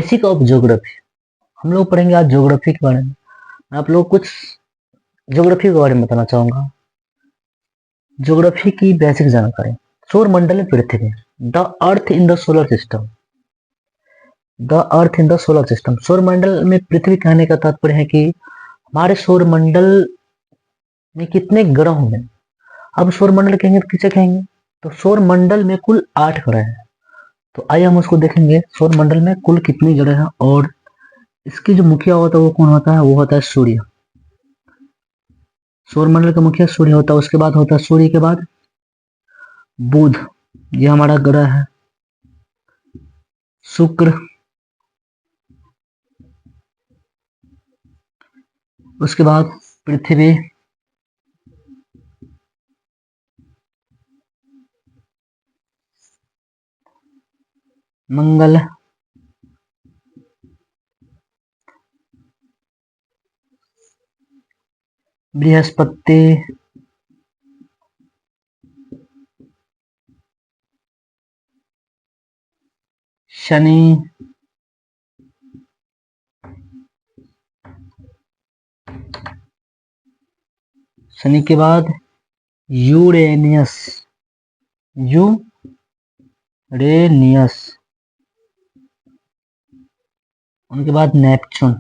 Basic of geography. हम लोग पढ़ेंगे आज ज्योग्राफी के बारे में। मैं आप लोग कुछ ज्योग्राफी के बारे में बताना चाहूंगा। ज्योग्राफी की बेसिक जानकारी। सौर मंडल पृथ्वी, the earth in the solar system. The earth in the solar system, सौर मंडल में पृथ्वी कहने का तात्पर्य है कि हमारे सौर मंडल में कितने ग्रह होंगे। अब सौर मंडल कहेंगे तो किसे कहेंगे, तो सौर मंडल में कुल 8 ग्रह हैं। तो आइए हम उसको देखेंगे, सौर मंडल में कुल कितने ग्रह हैं और इसकी जो मुखिया होता है वो कौन होता है, वो होता है सूर्य। सौर मंडल का मुखिया सूर्य होता है। उसके बाद होता है सूर्य के बाद बुध, ये हमारा ग्रह है। शुक्र, उसके बाद पृथ्वी, मंगल, बृहस्पति, शनि, शनि के बाद यूरेनियस, उनके बाद नेपच्यून,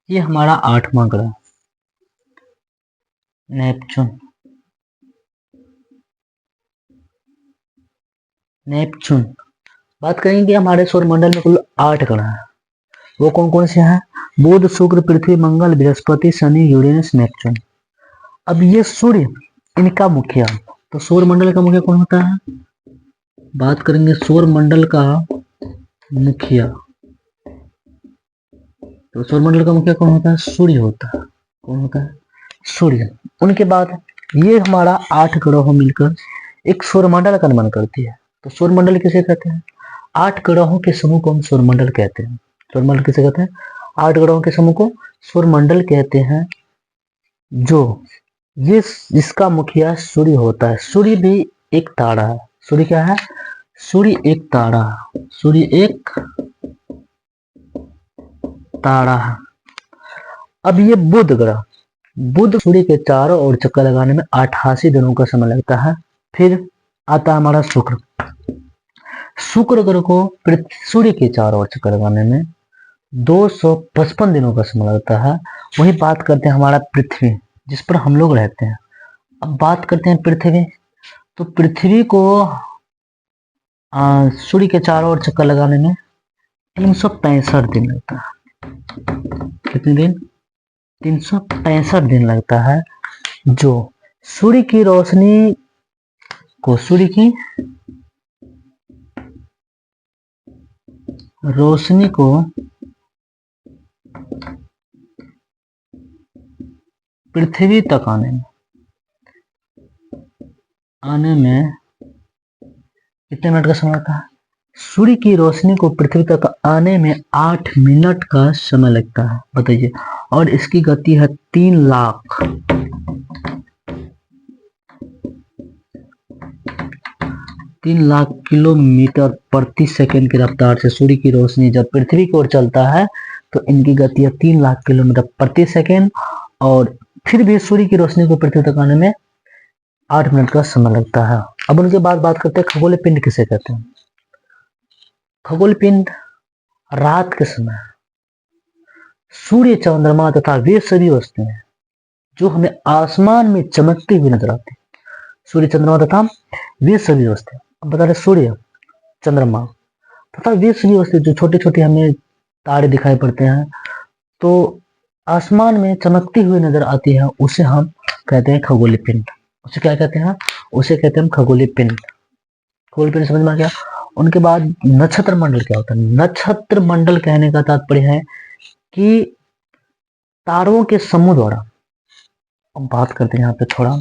ये हमारा 8वां ग्रह नेपच्यून। बात करेंगे हमारे सौर मंडल में कुल 8 ग्रह हैं। वो कौन कौन से हैं, बुध, शुक्र, पृथ्वी, मंगल, बृहस्पति, शनि, यूरेनस, नेपच्यून। अब ये सूर्य, इनका मुखिया, तो सौर मंडल का मुखिया कौन होता है, बात करेंगे सौर मंडल का मुखिया। तो सौर मंडल का मुखिया कौन होता है, सूर्य होता है। कौन होता है, सूर्य। उनके बाद ये हमारा 8 ग्रह मिलकर एक सौरमंडल का निर्माण करती है। तो सौरमंडल किसे कहते हैं, 8 ग्रहों के समूह को हम सौरमंडल कहते हैं। सौरमंडल किसे कहते हैं, 8 ग्रहों के समूह को सौरमंडल कहते हैं। जो ये इसका मुखिया सूर्य होता है। सूर्य भी एक तारा है। सूर्य क्या है, सूर्य एक तारा है। सूर्य एक तारा है। अब ये बुध ग्रह, बुध सूर्य के चारों ओर चक्कर लगाने में 88 दिनों का समय लगता है। फिर आता हमारा शुक्र। शुक्र ग्रह को सूर्य के चारों ओर चक्कर लगाने में 255 दिनों का समय लगता है। वही बात करते हैं हमारा पृथ्वी, जिस पर हम लोग रहते हैं। अब बात करते हैं पृथ्वी, तो पृथ्वी को सूर्य के चारों ओर चक्कर लगाने में 365 दिन लगता है। कितने दिन, 365 दिन लगता है। जो सूर्य की रोशनी को पृथ्वी तक आने में कितने मिनट का समय लगता है, सूर्य की रोशनी को पृथ्वी तक आने में 8 मिनट का समय लगता है। बताइए, और इसकी गति है 3 लाख किलोमीटर प्रति सेकंड की रफ्तार से सूर्य की रोशनी जब पृथ्वी की ओर चलता है तो इनकी गति है 3 लाख किलोमीटर प्रति सेकंड। और फिर भी सूर्य की रोशनी को पृथ्वी तक आने में 8 मिनट का समय लगता है। अब उनके बाद बात करते हैं खगोलीय पिंड किसे कहते हैं। खगोलीय पिंड रात के समय सूर्य, चंद्रमा तथा वे सभी वस्तुएं जो हमें आसमान में चमकती हुई नजर आती है। सूर्य, चंद्रमा तथा वे सभी वस्तुएं, अब बता रहे सूर्य, चंद्रमा तथा वे सभी वस्तुएं जो छोटे छोटे हमें तारे दिखाई पड़ते हैं तो आसमान में चमकती हुई नजर आती है, उसे हम कहते हैं खगोलीय पिंड। उसे क्या कहते हैं, उसे कहते हैं खगोलीय पिंड। खगोलीय पिंड समझ में आ गया। उनके बाद नक्षत्र मंडल क्या होता है। नक्षत्र मंडल कहने का तात्पर्य है कि तारों के समूह द्वारा, अब बात करते हैं यहाँ पे, थोड़ा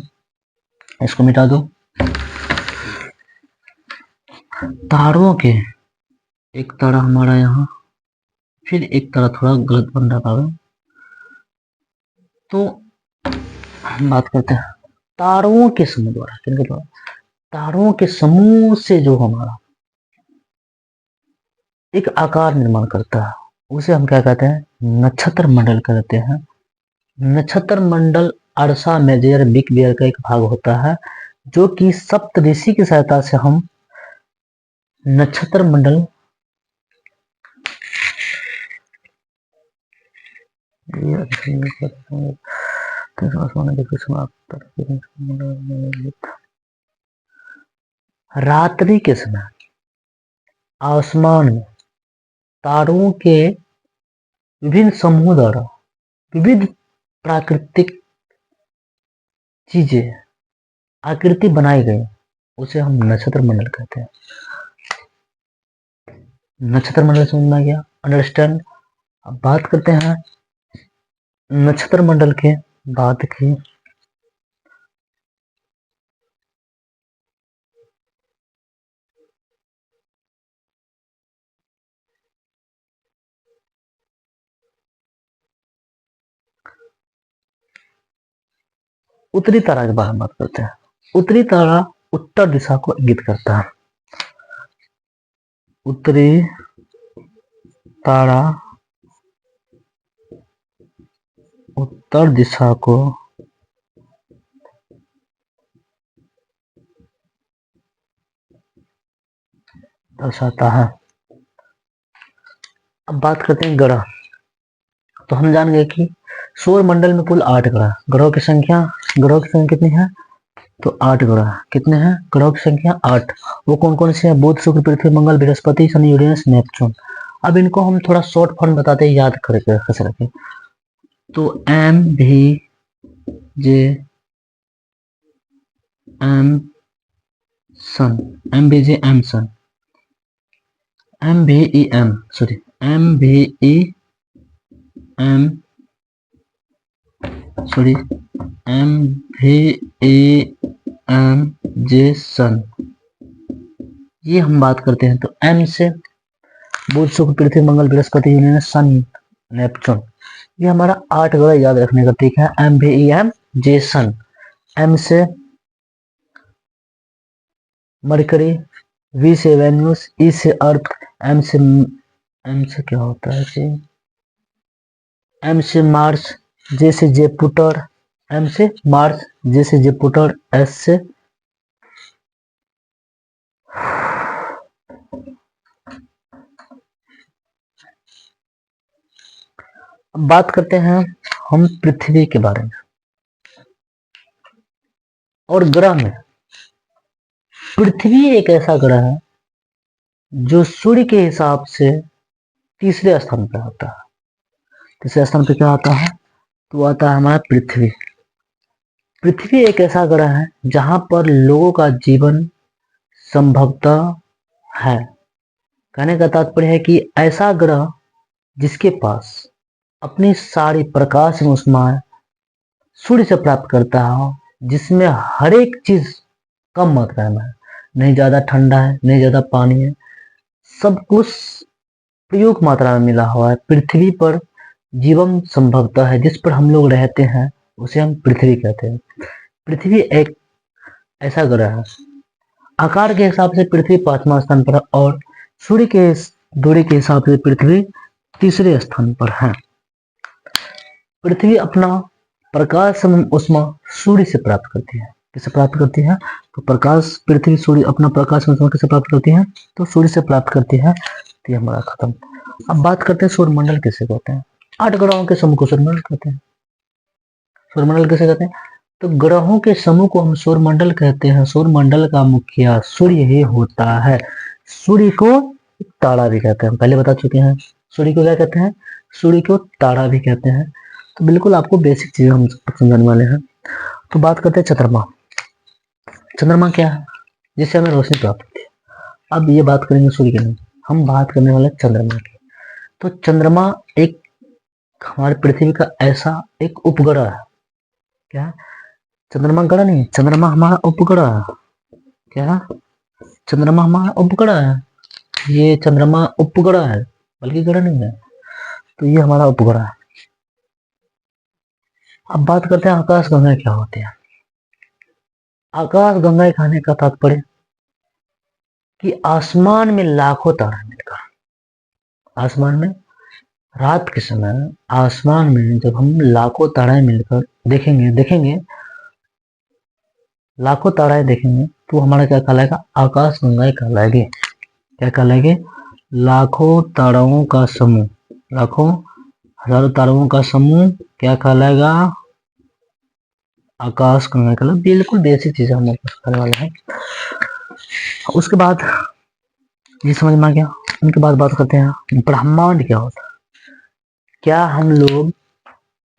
इसको मिटा दो। तारों के, एक तारा हमारा यहाँ, फिर एक तारा थोड़ा गलत बन रहा है, तो हम बात करते हैं तारों के समूह द्वारा। किनके द्वारा, तारों के समूह से जो हमारा एक आकार निर्माण करता है उसे हम क्या कहते हैं, नक्षत्र मंडल कहते हैं। नक्षत्र मंडल अर्सा मेजर बिग बेयर का एक भाग होता है, जो कि सप्तऋषि की सहायता से हम नक्षत्र मंडल रात्रि के समय आसमान में तारों के विभिन्न समूह द्वारा विविध प्राकृतिक चीजें आकृति बनाई गई, उसे हम नक्षत्र मंडल कहते हैं। नक्षत्र मंडल समझ में आ गया, अंडरस्टैंड। अब बात करते हैं नक्षत्र मंडल के बाद की उत्तरी तारा के बारे में बात करते हैं। उत्तरी तारा उत्तर दिशा को इंगित करता है। उत्तरी तारा उत्तर दिशा को दर्शाता है। अब बात करते हैं ग्रह। तो हम जान गए कि सौर मंडल में कुल 8 ग्रह, ग्रहों की संख्या कितनी है, तो 8 ग्रह। कितने हैं ग्रहों की संख्या? 8। वो कौन कौन से हैं? बुध, शुक्र, पृथ्वी, मंगल, बृहस्पति, शनि, यूरेनस, नेपच्यून। अब इनको हम थोड़ा शॉर्ट फॉर्म बताते हैं, याद करके कैसे रखें। तो एम भी जे एम सन, एम भी जे एम सन, एम भी ई एम, सॉरी एम भी ई एम, सॉरी एम भी ई एम जे सन, ये हम बात करते हैं। तो एम से बुध, शुक्र, पृथ्वी, मंगल, बृहस्पति, यूरेनस, शनि, नेपच्यून, ये हमारा 8 ग्रह याद रखने का। ठीक है, एम भी ई एम जे सन। एम से मरकरी, वी से वेन्यूस, ई से अर्थ, एम से क्या होता है जी, एम से मार्स, जे से जुपिटर, एम से मार्स, जे से जुपिटर, एस से अब बात करते हैं हम पृथ्वी के बारे में और ग्रह में। पृथ्वी एक ऐसा ग्रह है जो सूर्य के हिसाब से तीसरे स्थान पर आता है। तीसरे स्थान पर क्या आता है? तो आता है हमारा पृथ्वी। पृथ्वी एक ऐसा ग्रह है जहां पर लोगों का जीवन संभवतः है। कहने का तात्पर्य है कि ऐसा ग्रह जिसके पास अपनी सारी प्रकाश ऊष्मा सूर्य से प्राप्त करता हो, जिसमें हर एक चीज कम मात्रा में है, नहीं ज्यादा ठंडा है, नहीं ज्यादा पानी है, सब कुछ प्रयोग मात्रा में मिला हुआ है। पृथ्वी पर जीवन संभवतः है, जिस पर हम लोग रहते हैं उसे हम पृथ्वी कहते हैं। पृथ्वी एक ऐसा ग्रह है, आकार के हिसाब से पृथ्वी 5वां स्थान पर है और सूर्य के दूरी के हिसाब से पृथ्वी तीसरे स्थान पर है। पृथ्वी अपना प्रकाश एवं ऊष्मा सूर्य से प्राप्त करती है। किससे प्राप्त करती है? तो प्रकाश, पृथ्वी सूर्य अपना प्रकाश एवं ऊष्मा किससे प्राप्त करती है? तो सूर्य से प्राप्त करती है। तो ये हमारा खत्म। अब बात करते हैं सौरमंडल किसे कहते हैं। 8 ग्रहों के समूह को सौरमंडल कहते हैं। सौरमंडल किसे कहते हैं? तो ग्रहों के समूह को हम सौरमंडल कहते हैं। सौरमंडल का मुखिया सूर्य ही होता है। सूर्य को तारा भी कहते हैं, पहले बता चुके हैं। सूर्य को क्या कहते हैं? सूर्य को तारा भी कहते हैं। तो बिल्कुल आपको बेसिक चीजें हम समझाने वाले हैं। तो बात करते हैं चंद्रमा। चंद्रमा क्या है? जिससे हमें रोशनी प्राप्त होती है। अब ये बात करेंगे सूर्य की नहीं, हम बात करने वाले चंद्रमा की। तो चंद्रमा एक हमारे पृथ्वी का ऐसा एक उपग्रह है। क्या? चंद्रमा ग्रह नहीं, चंद्रमा हमारा उपग्रह है। क्या? चंद्रमा हमारा उपग्रह है। ये चंद्रमा उपग्रह है, बल्कि ग्रह नहीं है। तो ये हमारा उपग्रह है। अब बात करते हैं आकाश गंगाएं क्या होती है। आकाश गंगाएं कहने का तात्पर्य कि आसमान में लाखों तारे मिलकर, आसमान में रात के समय आसमान में जब हम लाखों ताराएं मिलकर देखेंगे लाखों ताराएं देखेंगे तो हमारा क्या कहलाएगा, आकाश गंगाएं कहलाएगी। क्या कहलाएंगे, लाखों ताराओं का समूह, लाखों हजारों ताराओं का समूह क्या कहलाएगा, आकाश गंगा कहलाएगा। बिल्कुल बेसिक चीजें हम लोग करने वाले हैं। उसके बाद ये समझ में आ गया। उनके बाद बात करते हैं ब्रह्मांड क्या होता है।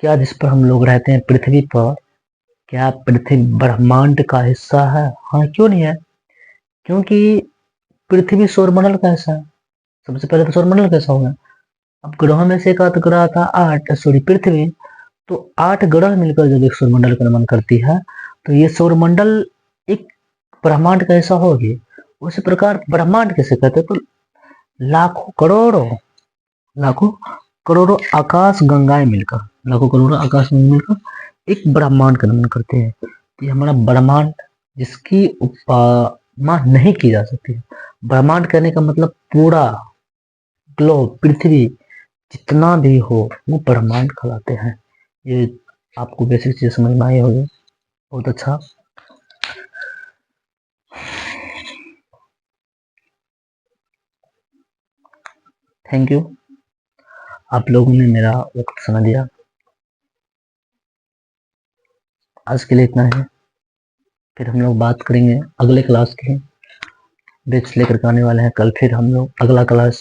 क्या जिस पर हम लोग रहते हैं पृथ्वी पर, क्या पृथ्वी ब्रह्मांड का हिस्सा है? हाँ, क्यों नहीं है, क्योंकि पृथ्वी सौरमंडल का हिस्सा है। सबसे पहले तो सौरमंडल कैसा होगा। अब ग्रहों में से एक आध ग्रह था, 8 सॉरी पृथ्वी, तो 8 ग्रह मिलकर जब एक सौरमंडल का निर्माण करती है तो ये सौरमंडल एक ब्रह्मांड का हिस्सा होगी। उसी प्रकार ब्रह्मांड कैसे कहते हैं, तो लाखों करोड़ों आकाश गंगाएं मिलकर, लाखों करोड़ों आकाश गंगाएं मिलकर एक ब्रह्मांड का निर्माण करते हैं। तो ये हमारा ब्रह्मांड, जिसकी उपमा नहीं की जा सकती। ब्रह्मांड कहने का मतलब पूरा ग्लोब, पृथ्वी जितना भी हो वो ब्रह्मांड कहलाते हैं। ये आपको बेसिक चीज समझ में आई होगी। बहुत अच्छा। थैंक यू, आप लोगों ने मेरा वक्त समय दिया। आज के लिए इतना है, फिर हम लोग बात करेंगे अगले क्लास के बेच लेकर के आने वाले हैं। कल फिर हम लोग अगला क्लास,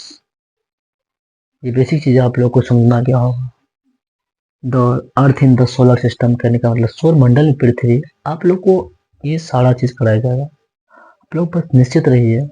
ये बेसिक चीजें आप लोग को समझ में आ गया होगा। The earth in the solar system कहने का मतलब सौर मंडल में पृथ्वी, आप लोग को ये सारा चीज कराया जाएगा। आप लोग बस निश्चित रहिए